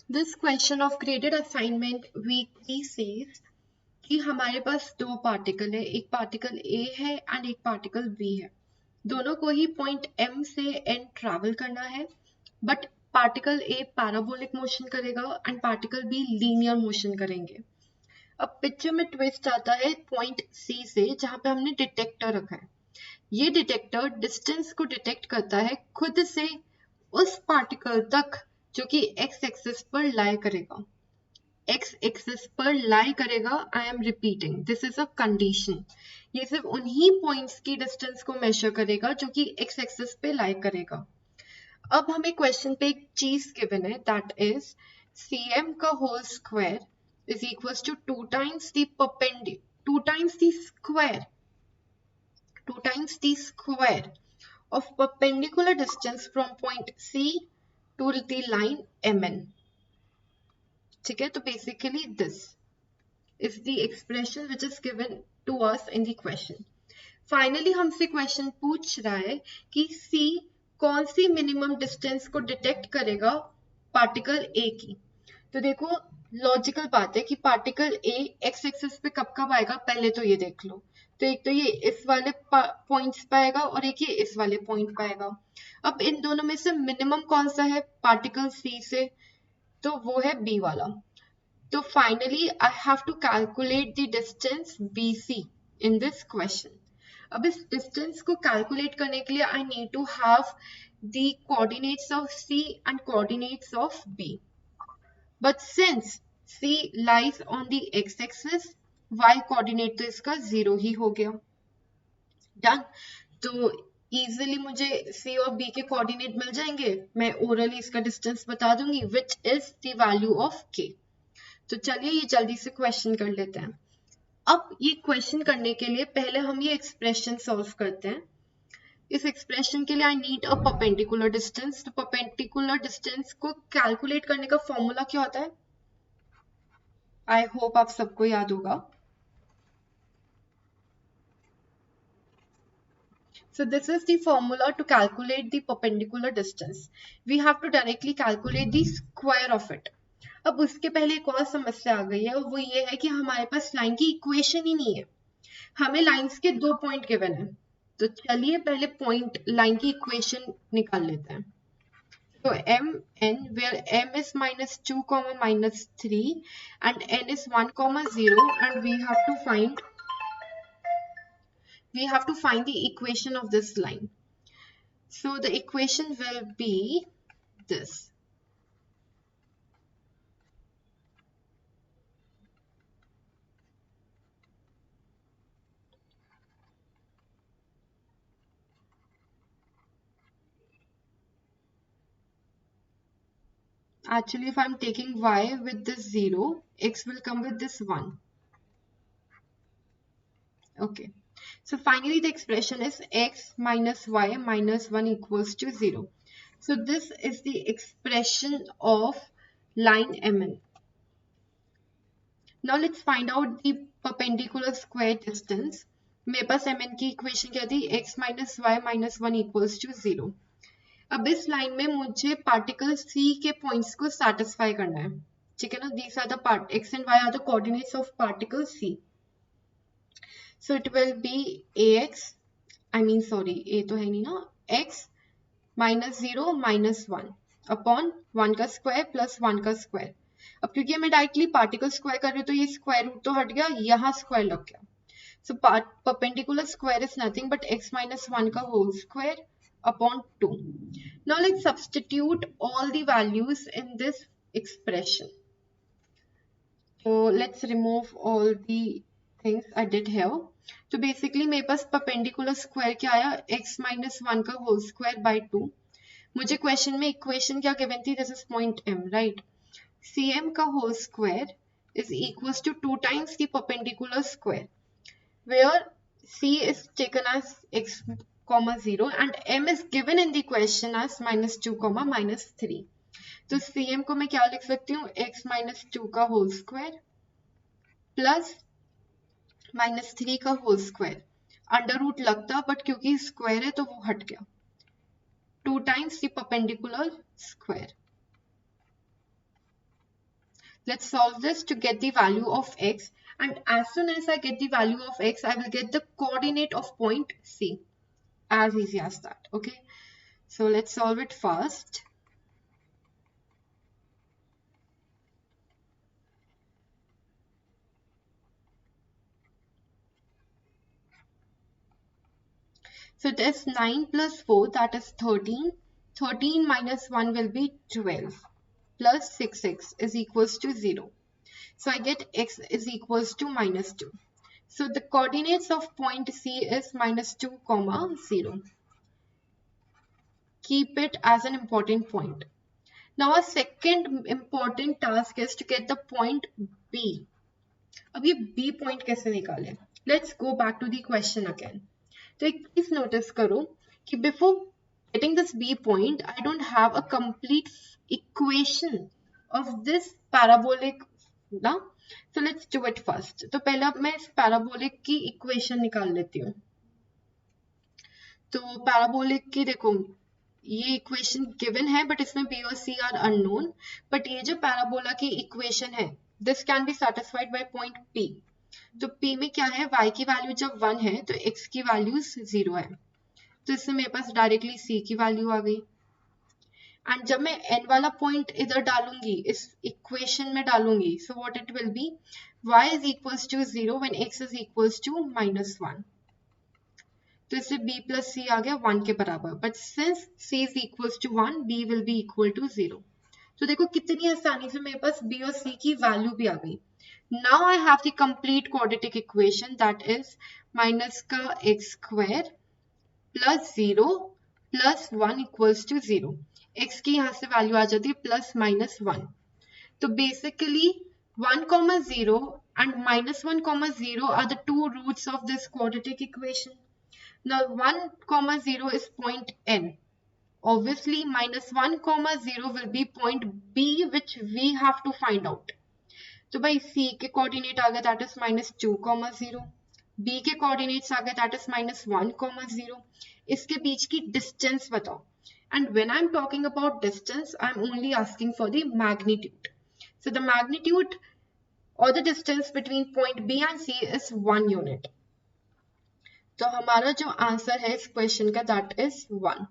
This question of graded assignment week 3 says कि हमारे पास दो पार्टिकल है, एक पार्टिकल A है एंड एक पार्टिकल B है. दोनों को ही पॉइंट M से N ट्रैवल करना है, but particle A parabolic motion करेगा and particle B linear motion करेंगे. अब पिक्चर में ट्विस्ट आता है पॉइंट C से, जहां पे हमने डिटेक्टर रखा है. ये डिटेक्टर डिस्टेंस को डिटेक्ट करता है खुद से उस पार्टिकल तक जो कि एक्स एक्सिस पर लाई करेगा. एक्स एक्सिस पर लाई करेगा. I am repeating, this is a condition. ये सिर्फ उन्हीं पॉइंट्स की डिस्टेंस को मेजर करेगा जो कि एक्स एक्सिस पे लाई करेगा. अब हमें क्वेश्चन पे एक चीज गिवन है, दैट इज cm का whole square is equal to 2 times the square of perpendicular distance from point C to the line MN. ठीक है, तो basically this is the expression which is given to us in the question. Finally हमसे question पूछ रहा है कि C कौन सी minimum distance को डिटेक्ट करेगा पार्टिकल A की. तो देखो, लॉजिकल बात है कि पार्टिकल A एक्स एक्सिस पे कब कब आएगा, पहले तो ये देख लो. तो एक तो ये इस वाले पॉइंट्स पे आएगा और एक ये इस वाले पॉइंट पे आएगा. अब इन दोनों में से मिनिमम कौन सा है पार्टिकल C से, तो वो है B वाला. तो finally I have to calculate the distance BC in this question. अब इस डिस्टेंस को कैलकुलेट करने के लिए I need to have the coordinates of C and coordinates of B. But since C lies on the x-axis, y coordinate तो इसका 0 ही हो गया. डन. तो इजिली मुझे C और B के कोऑर्डिनेट मिल जाएंगे. मैं ओरली इसका डिस्टेंस बता दूंगी, which is the value of K. तो चलिए ये जल्दी से क्वेश्चन कर लेते हैं. अब ये क्वेश्चन करने के लिए पहले हम ये एक्सप्रेशन सॉल्व करते हैं. इस एक्सप्रेशन के लिए I need a perpendicular distance. तो परपेंडिकुलर डिस्टेंस को कैलकुलेट करने का फॉर्मूला क्या होता है, आई होप आप सबको याद होगा. So this is the formula to calculate the perpendicular distance. We have to directly calculate the square of it. अब उसके पहले एक और समस्या आ गई है, और वो ये है कि हमारे पास लाइन की इक्वेशन ही नहीं है. हमें लाइंस के दो पॉइंट गिवन है. तो चलिए पहले पॉइंट लाइन की इक्वेशन निकाल लेते हैं. So mn, where m is -2, -3 and n is 1, 0, and we have to find the equation of this line. So the equation will be this. Actually, if I'm taking y with this 0, x will come with this 1. Okay. So finally the expression is x minus y minus 1 equals to 0. So this is the expression of line MN. Now let's find out the perpendicular square distance. मेरे पास MN की equation क्या थी, x minus y minus 1 equals to 0. अब इस line में मुझे particle C के points को सैटिस्फाई करना है. ठीक है ना, these are the part x and y are the coordinates of particle C. So it will be ax, I mean sorry, a तो है नहीं ना, x minus 0 minus 1 अपॉन 1 का स्क्वायर प्लस 1 का स्क्वायर. अब क्योंकि मैं डायरेक्टली पार्टिकल स्क्वायर कर रही हूँ तो ये स्क्वायर रूट तो हट गया, यहाँ स्क्वायर लग गया. So perpendicular square is nothing but x minus 1 का whole square upon 2. Now let's substitute all the values in this expression. So let's remove all the things I did here. So basically मेरे पास perpendicular square क्या आया, x minus 1 का whole square by 2. मुझे question में equation क्या given थी, this is point M, right? cm का whole square is equals to 2 times the perpendicular square, where c is taken as x, 0 and m is given in the question as -2, -3. तो cm को मैं क्या लिख सकती हूँ, x minus 2 का whole square plus -3 का होल स्क्वायर. अंडर रूट लगता बट क्योंकि स्क्वायर है तो वो हट गया. 2 times the perpendicular square. Let's solve this to get the value of x, and as soon as I get the value of x, I will get the coordinate of point C. As easy as that. Okay, so let's solve it first. So it is 9 plus 4, that is 13. 13 minus 1 will be 12, plus 6x is equals to 0. So I get x is equals to minus 2. So the coordinates of point C is minus 2, 0. Keep it as an important point. Now our second important task is to get the point B. अब ये B point कैसे निकालें? Let's go back to the question again. तो एक please notice करो कि before getting this B point, I don't have a complete equation of this parabolic ना. So let's do it first. तो पहले मैं इस parabolic की equation निकाल लेती हूँ. तो parabolic की देखो ये इक्वेशन गिवन है बट इसमें बी और सी आर अननोन, बट ये जो पैराबोला की इक्वेशन है this can be satisfied by point P. तो पी में क्या है, y की वैल्यू जब 1 है तो x की वैल्यू 0 है, तो इससे मेरे पास डायरेक्टली c की वैल्यू आ गई. एंड जब मैं n वाला पॉइंट इधर डालूंगी, इस इक्वेशन में डालूंगी, so what it will be, y is equals to 0 when x is equals to -1. तो इससे b प्लस सी आ गया 1 के बराबर, but since c is equals to 1, b will be equal to 0. तो देखो कितनी आसानी से मेरे पास b और c की वैल्यू भी आ गई. Now I have the complete quadratic equation that is minus का x square plus 0 plus 1 equals to 0. x की यहाँ से वैल्यू आ जाती है प्लस -1. तो basically 1, 0 and -1, 0 are the two roots of this quadratic equation. Now 1, 0 is point N. Obviously -1, 0 will be point B which we have to find out. तो भाई C के coordinate आ गए that is -2, 0. B के coordinates आ गए that is -1, 0. इसके बीच की distance बताओ. And when I'm talking about distance, I'm only asking for the magnitude. So the magnitude or the distance between point B and C is 1 unit. तो हमारा जो answer है इस क्वेश्चन का दैट इज 1.